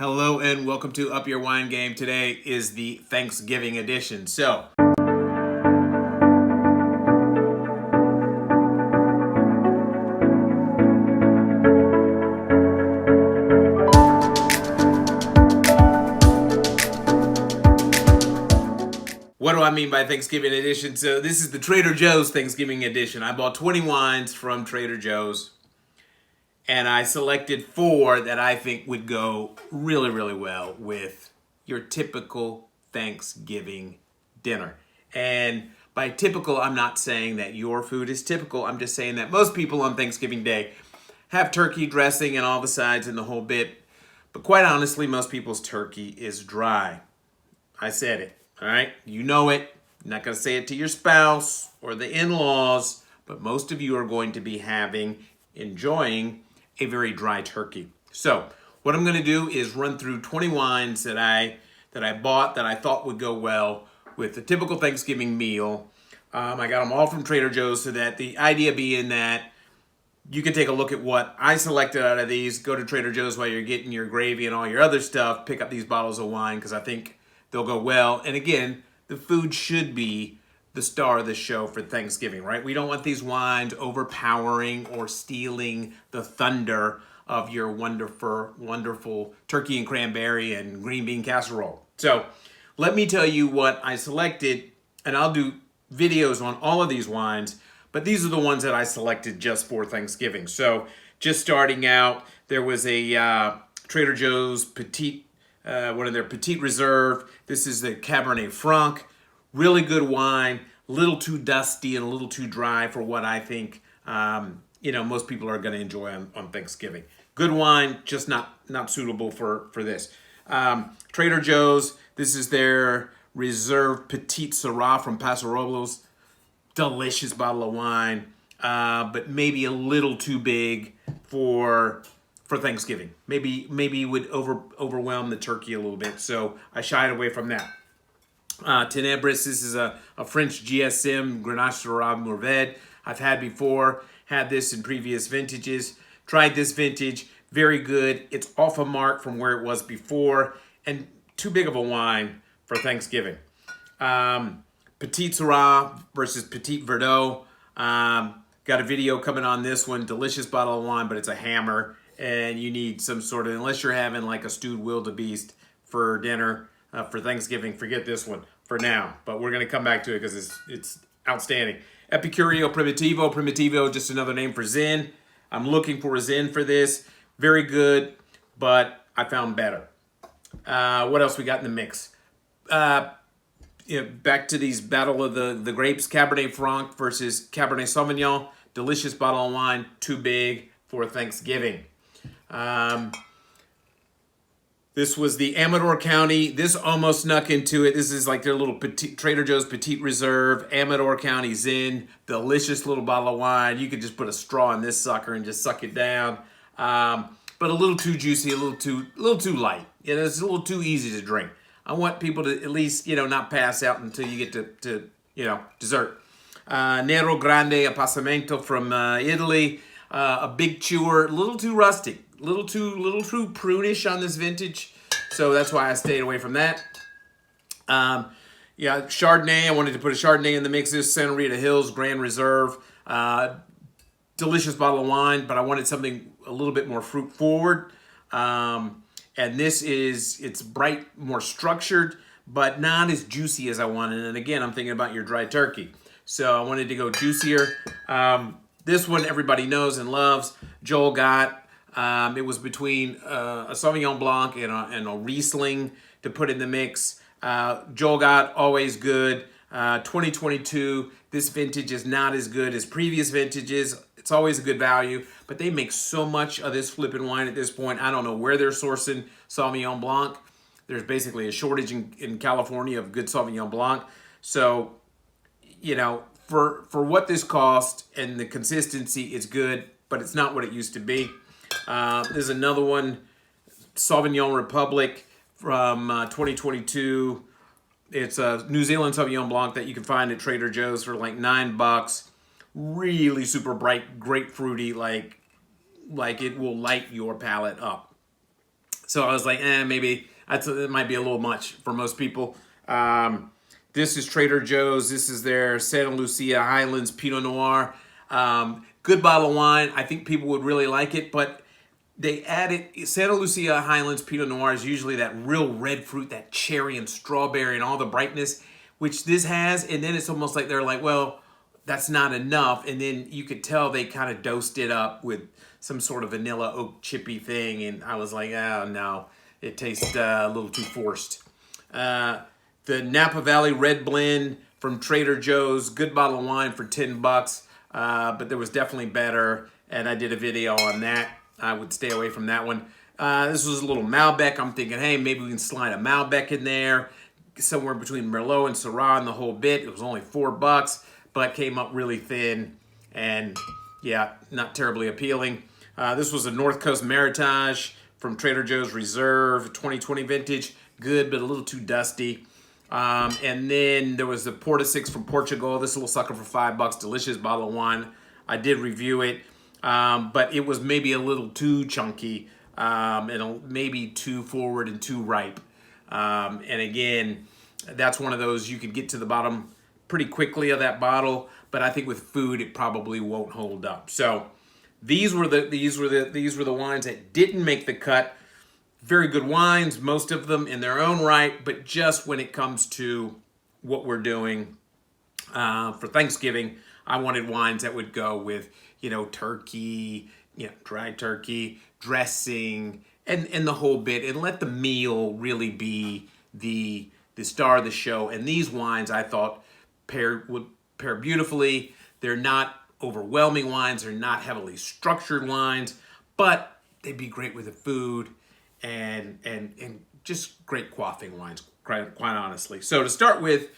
Hello and welcome to Up Your Wine Game. Today is the Thanksgiving edition. So, what do I mean by Thanksgiving edition? So this is the Trader Joe's Thanksgiving edition. I bought 20 wines from Trader Joe's. And I selected 4 that I think would go really well with your typical Thanksgiving dinner. And by typical, I'm not saying that your food is typical. I'm just saying that most people on Thanksgiving Day have turkey dressing and all the sides and the whole bit. But quite honestly, most people's turkey is dry. I said it, all right? You know it. I'm not going to say it to your spouse or the in-laws, but most of you are going to be enjoying a very dry turkey. So what I'm going to do is run through 20 wines that I bought that I thought would go well with the typical Thanksgiving meal. I got them all from Trader Joe's, so that the idea being that you can take a look at what I selected out of these, go to Trader Joe's while you're getting your gravy and all your other stuff, pick up these bottles of wine because I think they'll go well. And again, the food should be the star of the show for Thanksgiving, right? We don't want these wines overpowering or stealing the thunder of your wonderful turkey and cranberry and green bean casserole. So let me tell you what I selected, and I'll do videos on all of these wines, but these are the ones that I selected just for Thanksgiving. So just starting out, there was a Trader Joe's one of their Petite Reserve. This is the Cabernet Franc. Really good wine, a little too dusty and a little too dry for what I think most people are going to enjoy on Thanksgiving. Good wine, just not suitable for this. Trader Joe's, this is their Reserve Petite Syrah from Patroferno. Delicious bottle of wine, but maybe a little too big for Thanksgiving. Maybe would overwhelm the turkey a little bit, so I shied away from that. Ténèbres, this is a French GSM Grenache Syrah Mourvèdre. I've had before, had this in previous vintages. Tried this vintage, very good. It's off a mark from where it was before, and too big of a wine for Thanksgiving. Petite Syrah versus Petit Verdot. Got a video coming on this one. Delicious bottle of wine, but it's a hammer, and you need some sort of, unless you're having like a stewed wildebeest for dinner, for Thanksgiving, forget this one for now, but we're going to come back to it because it's outstanding. Epicurio Primitivo, just another name for Zin. I'm looking for a Zin for this. Very good, but I found better. What else we got in the mix? Back to these battle of the grapes. Cabernet Franc versus Cabernet Sauvignon. Delicious bottle of wine, too big for Thanksgiving. This was the Amador County. This almost snuck into it. This is like their little Trader Joe's Petite Reserve, Amador County Zin. Delicious little bottle of wine. You could just put a straw in this sucker and just suck it down. But a little too juicy, a little too light. It's a little too easy to drink. I want people to at least, not pass out until you get to dessert. Nero Grande Appassimento from Italy. A big chewer, a little too rustic. Little too prunish on this vintage, so that's why I stayed away from that. Chardonnay. I wanted to put a Chardonnay in the mix. This Santa Rita Hills Grand Reserve, delicious bottle of wine, but I wanted something a little bit more fruit forward. And it's bright, more structured, but not as juicy as I wanted. And again, I'm thinking about your dry turkey, so I wanted to go juicier. This one everybody knows and loves. Joel got. It was between a Sauvignon Blanc and a Riesling to put in the mix. Joel got, always good. 2022, this vintage is not as good as previous vintages. It's always a good value, but they make so much of this flipping wine at this point. I don't know where they're sourcing Sauvignon Blanc. There's basically a shortage in California of good Sauvignon Blanc. So, for what this cost and the consistency, it's good, but it's not what it used to be. There's another one, Sauvignon Republic from 2022. It's a New Zealand Sauvignon Blanc that you can find at Trader Joe's for like $9. Really super bright, grapefruity, like it will light your palate up. So I was like, maybe it might be a little much for most people. This is Trader Joe's. This is their Santa Lucia Highlands Pinot Noir. Good bottle of wine. I think people would really like it, but they added Santa Lucia Highlands Pinot Noir is usually that real red fruit, that cherry and strawberry and all the brightness, which this has. And then it's almost like they're like, well, that's not enough. And then you could tell they kind of dosed it up with some sort of vanilla oak chippy thing. And I was like, oh no, it tastes a little too forced. The Napa Valley Red Blend from Trader Joe's, good bottle of wine for $10. But there was definitely better. And I did a video on that. I would stay away from that one. This was a little Malbec. I'm thinking, hey, maybe we can slide a Malbec in there. Somewhere between Merlot and Syrah and the whole bit. It was only $4, but came up really thin. And yeah, not terribly appealing. This was a North Coast Meritage from Trader Joe's Reserve 2020 vintage. Good, but a little too dusty. And then there was the Porta 6 from Portugal. This little sucker for $5. Delicious bottle of wine. I did review it. But it was maybe a little too chunky, and maybe too forward and too ripe. And again, that's one of those you could get to the bottom pretty quickly of that bottle, but I think with food it probably won't hold up. So these were the wines that didn't make the cut. Very good wines, most of them in their own right, but just when it comes to what we're doing for Thanksgiving, I wanted wines that would go with, turkey, dry turkey, dressing, and the whole bit, and let the meal really be the star of the show. And these wines, I thought, would pair beautifully. They're not overwhelming wines. They're not heavily structured wines, but they'd be great with the food and just great quaffing wines, quite honestly. So to start with,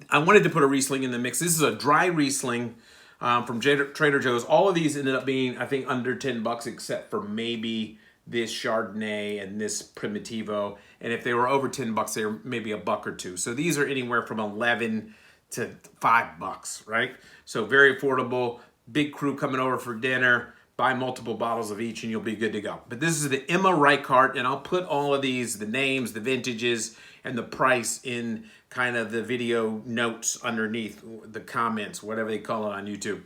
I wanted to put a Riesling in the mix. This is a dry Riesling from Trader Joe's. All of these ended up being, I think, under $10, except for maybe this Chardonnay and this Primitivo. And if they were over $10, they were maybe $1 or $2. So these are anywhere from $11 to $5, right? So very affordable. Big crew coming over for dinner. Buy multiple bottles of each and you'll be good to go. But this is the Emm Riker, and I'll put all of these, the names, the vintages, and the price in kind of the video notes underneath, the comments, whatever they call it on YouTube.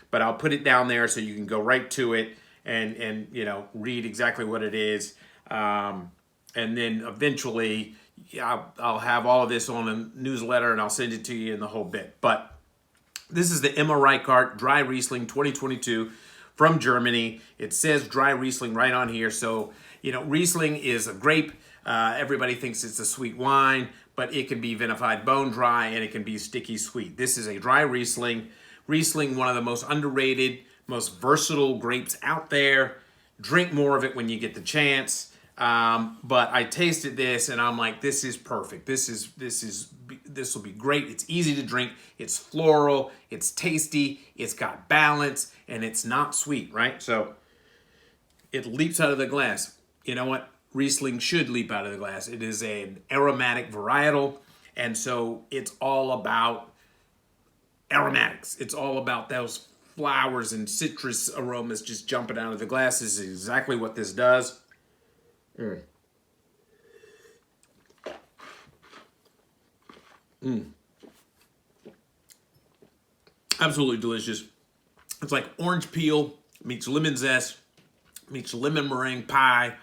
But I'll put it down there so you can go right to it and read exactly what it is. And then eventually I'll have all of this on a newsletter and I'll send it to you in the whole bit. But this is the Emm Riker Dry Riesling 2022 from Germany. It says dry Riesling right on here. So, Riesling is a grape. Everybody thinks it's a sweet wine, but it can be vinified bone dry and it can be sticky sweet. This is a dry Riesling. Riesling, one of the most underrated, most versatile grapes out there. Drink more of it when you get the chance. But I tasted this and I'm like, this is perfect. This will be great. It's easy to drink. It's floral. It's tasty. It's got balance and it's not sweet, right? So it leaps out of the glass. You know what? Riesling should leap out of the glass. It is an aromatic varietal. And so it's all about aromatics. It's all about those flowers and citrus aromas just jumping out of the glass. This is exactly what this does. Absolutely delicious. It's like orange peel meets lemon zest meets lemon meringue pie,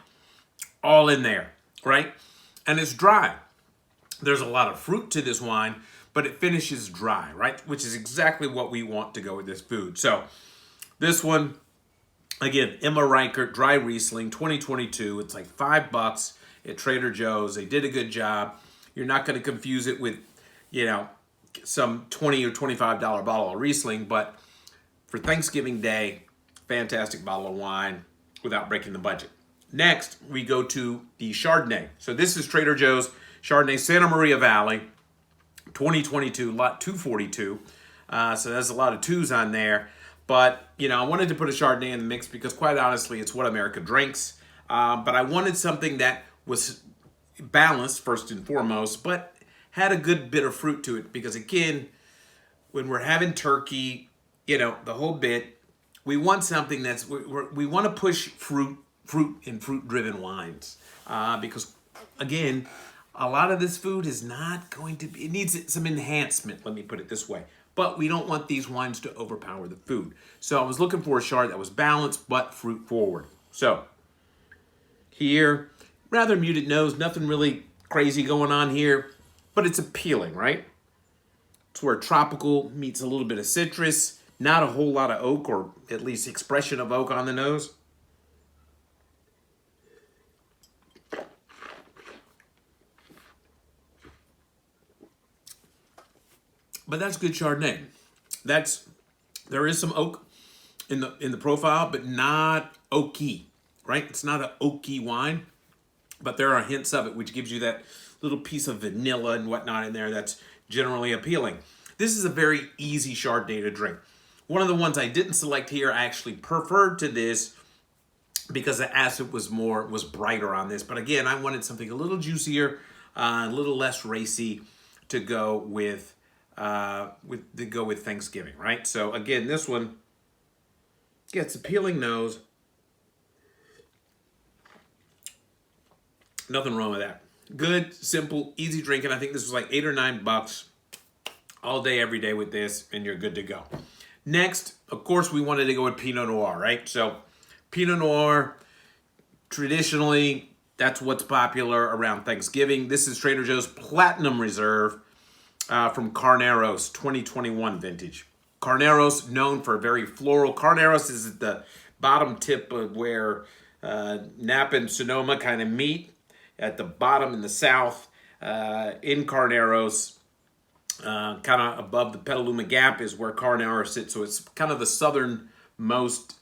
all in there, right? And it's dry. There's a lot of fruit to this wine, but it finishes dry, right? Which is exactly what we want to go with this food. So this one, again, Emm Riker Dry Riesling 2022. It's like $5 at Trader Joe's. They did a good job. You're not going to confuse it with, some $20 or $25 bottle of Riesling, but for Thanksgiving Day, fantastic bottle of wine without breaking the budget. Next, we go to the Chardonnay. So this is Trader Joe's Chardonnay Santa Maria Valley 2022, lot 242. So there's a lot of twos on there. But, I wanted to put a Chardonnay in the mix because, quite honestly, it's what America drinks. But I wanted something that was balanced, first and foremost, but had a good bit of fruit to it. Because, again, when we're having turkey, the whole bit, we want something we want to push fruit fruit-driven wines, because again, a lot of this food is not going to be, it needs some enhancement, let me put it this way. But we don't want these wines to overpower the food. So I was looking for a Chard that was balanced but fruit forward. So here, rather muted nose, nothing really crazy going on here, but it's appealing, right? It's where tropical meets a little bit of citrus, not a whole lot of oak, or at least expression of oak on the nose. But that's good Chardonnay. There is some oak in the profile, but not oaky, right? It's not an oaky wine, but there are hints of it, which gives you that little piece of vanilla and whatnot in there that's generally appealing. This is a very easy Chardonnay to drink. One of the ones I didn't select here, I actually preferred to this because the acid was brighter on this. But again, I wanted something a little juicier, a little less racy to go with Thanksgiving, right? So again, this one gets appealing nose. Nothing wrong with that. Good, simple, easy drinking. I think this was like $8 or $9 all day, every day with this, and you're good to go. Next, of course, we wanted to go with Pinot Noir, right? So Pinot Noir, traditionally, that's what's popular around Thanksgiving. This is Trader Joe's Platinum Reserve from Carneros 2021 vintage. Carneros, known for very floral. Carneros is at the bottom tip of where Napa and Sonoma kind of meet. At the bottom in the south, in Carneros, kind of above the Petaluma Gap is where Carneros sits. So it's kind of the southernmost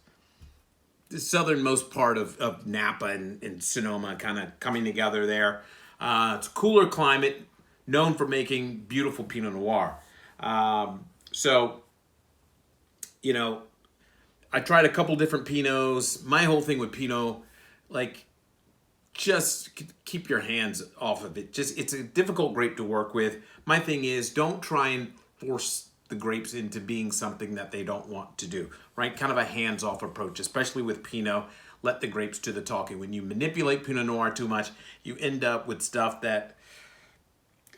part of Napa and Sonoma kind of coming together there. It's a cooler climate, known for making beautiful Pinot Noir. So, you know, I tried a couple different Pinots. My whole thing with Pinot, like, just keep your hands off of it. It's a difficult grape to work with. My thing is, don't try and force the grapes into being something that they don't want to do, right? Kind of a hands-off approach, especially with Pinot. Let the grapes do the talking. When you manipulate Pinot Noir too much, you end up with stuff that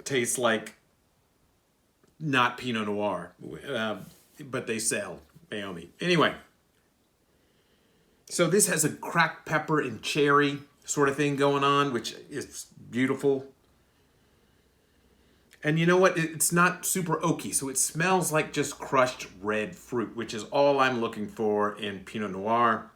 tastes like not Pinot Noir, but they sell. Naomi. Anyway, so this has a cracked pepper and cherry sort of thing going on, which is beautiful. And you know what? It's not super oaky, so it smells like just crushed red fruit, which is all I'm looking for in Pinot Noir.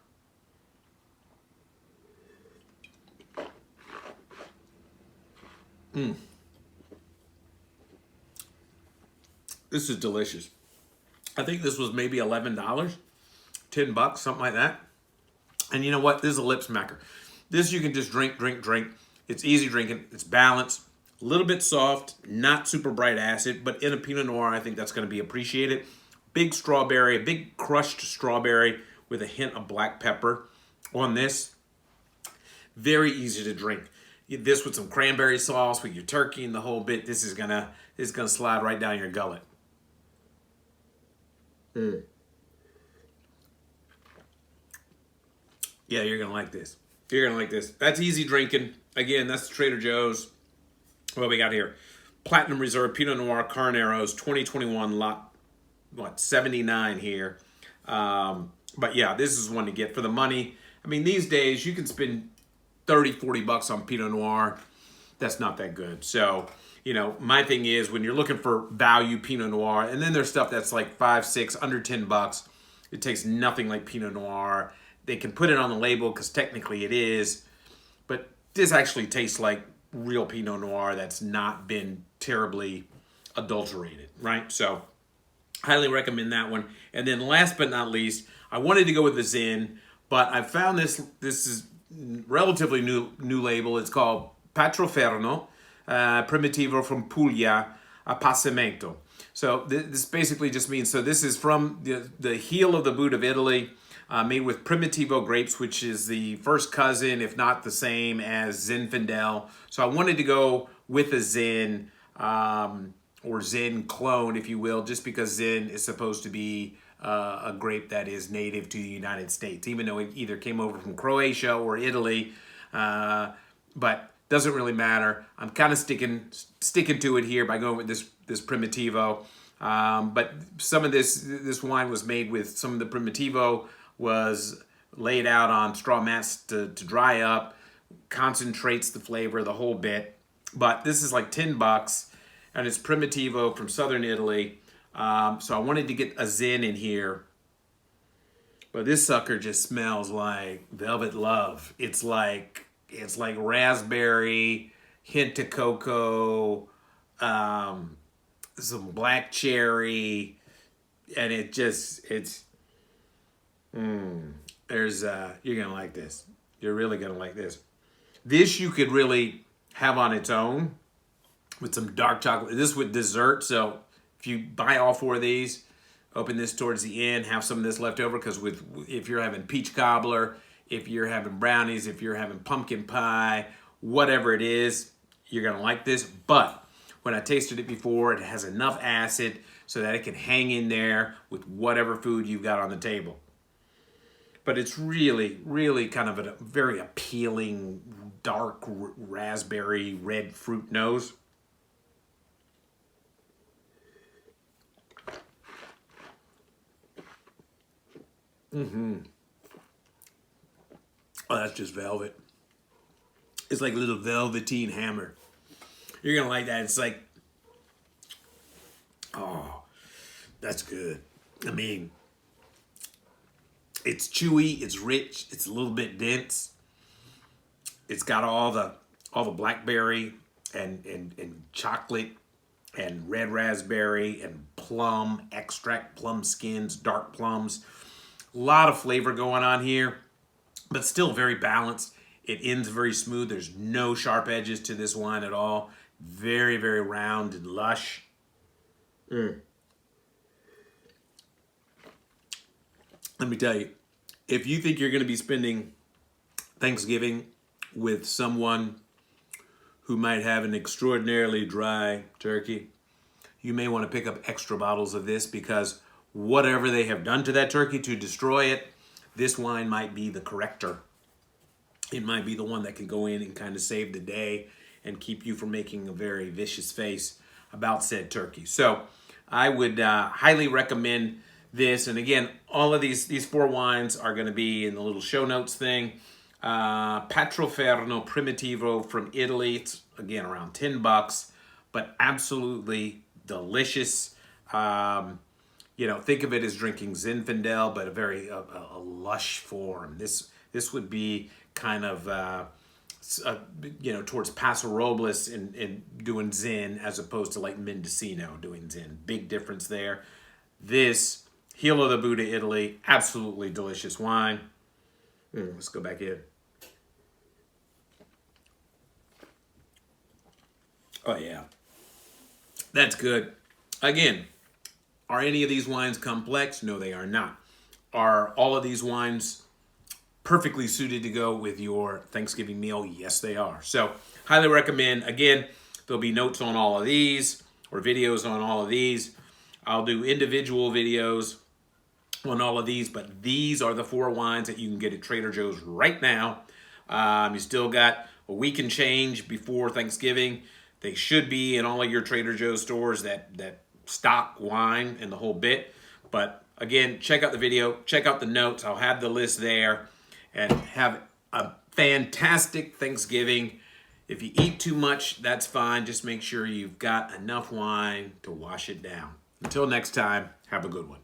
This is delicious. I think this was maybe $11, $10, something like that. And you know what? This is a lip smacker. This you can just drink. It's easy drinking. It's balanced. A little bit soft, not super bright acid, but in a Pinot Noir, I think that's going to be appreciated. Big strawberry, a big crushed strawberry with a hint of black pepper on this. Very easy to drink. This with some cranberry sauce, with your turkey and the whole bit, this is gonna slide right down your gullet. Yeah, you're gonna like this. You're gonna like this. That's easy drinking. Again, that's Trader Joe's. What we got here? Platinum Reserve Pinot Noir Carneros 2021 lot, 79 here. But yeah, this is one to get for the money. I mean, these days you can spend $30, $40 on Pinot Noir. That's not that good. So, you know, my thing is when you're looking for value Pinot Noir, and then there's stuff that's like $5, $6, under $10. It tastes nothing like Pinot Noir. They can put it on the label because technically it is, but this actually tastes like real Pinot Noir that's not been terribly adulterated, right? So highly recommend that one. And then last but not least, I wanted to go with the Zin, but I found this is relatively new label. It's called Patroferno Primitivo from Puglia, Appassimento. So this basically just means, so this is from the heel of the boot of Italy, made with Primitivo grapes, which is the first cousin, if not the same, as Zinfandel. So I wanted to go with a Zin, or Zin clone, if you will, just because Zin is supposed to be a grape that is native to the United States, even though it either came over from Croatia or Italy. But doesn't really matter. I'm kind of sticking to it here by going with this Primitivo. But some of this wine was made with some of the Primitivo was laid out on straw mats to dry up, concentrates the flavor, the whole bit. But this is like $10, and it's Primitivo from Southern Italy. So I wanted to get a Zin in here. But this sucker just smells like velvet love. It's like raspberry, hint of cocoa, some black cherry, and you're gonna like this. You're really gonna like this. This you could really have on its own with some dark chocolate. This with dessert. So if you buy all 4 of these, open this towards the end, have some of this left over, because if you're having peach cobbler, if you're having brownies, if you're having pumpkin pie, whatever it is, you're gonna like this. But when I tasted it before, it has enough acid so that it can hang in there with whatever food you've got on the table. But it's really, really kind of a very appealing, dark raspberry red fruit nose. Oh, that's just velvet. It's like a little velveteen hammer. You're gonna like that. It's like, oh, that's good. I mean, it's chewy, it's rich, it's a little bit dense. It's got all the blackberry and chocolate and red raspberry and plum extract, plum skins, dark plums. A lot of flavor going on here, but still very balanced. It ends very smooth. There's no sharp edges to this wine at all. Very, very round and lush. Let me tell you, if you think you're going to be spending Thanksgiving with someone who might have an extraordinarily dry turkey, you may want to pick up extra bottles of this, because whatever they have done to that turkey to destroy it, this wine might be the corrector. It might be the one that can go in and kind of save the day and keep you from making a very vicious face about said turkey. So I would highly recommend this. And again, all of these 4 wines are going to be in the little show notes thing. Patroferno Primitivo from Italy. It's, again, around $10, but absolutely delicious. Think of it as drinking Zinfandel, but a very lush form. This would be kind of towards Paso Robles in doing Zin, as opposed to like Mendocino doing Zin. Big difference there. This Heel of the Buddha, Italy, absolutely delicious wine. Let's go back in. Oh yeah, that's good. Again, are any of these wines complex? No, they are not. Are all of these wines perfectly suited to go with your Thanksgiving meal? Yes, they are. So, highly recommend. Again, there'll be notes on all of these, or videos on all of these. I'll do individual videos on all of these, but these are the 4 wines that you can get at Trader Joe's right now. You still got a week and change before Thanksgiving. They should be in all of your Trader Joe's stores that stock wine and the whole bit. But again, check out the video, check out the notes. I'll have the list there, and have a fantastic Thanksgiving. If you eat too much, that's fine. Just make sure you've got enough wine to wash it down. Until next time, have a good one.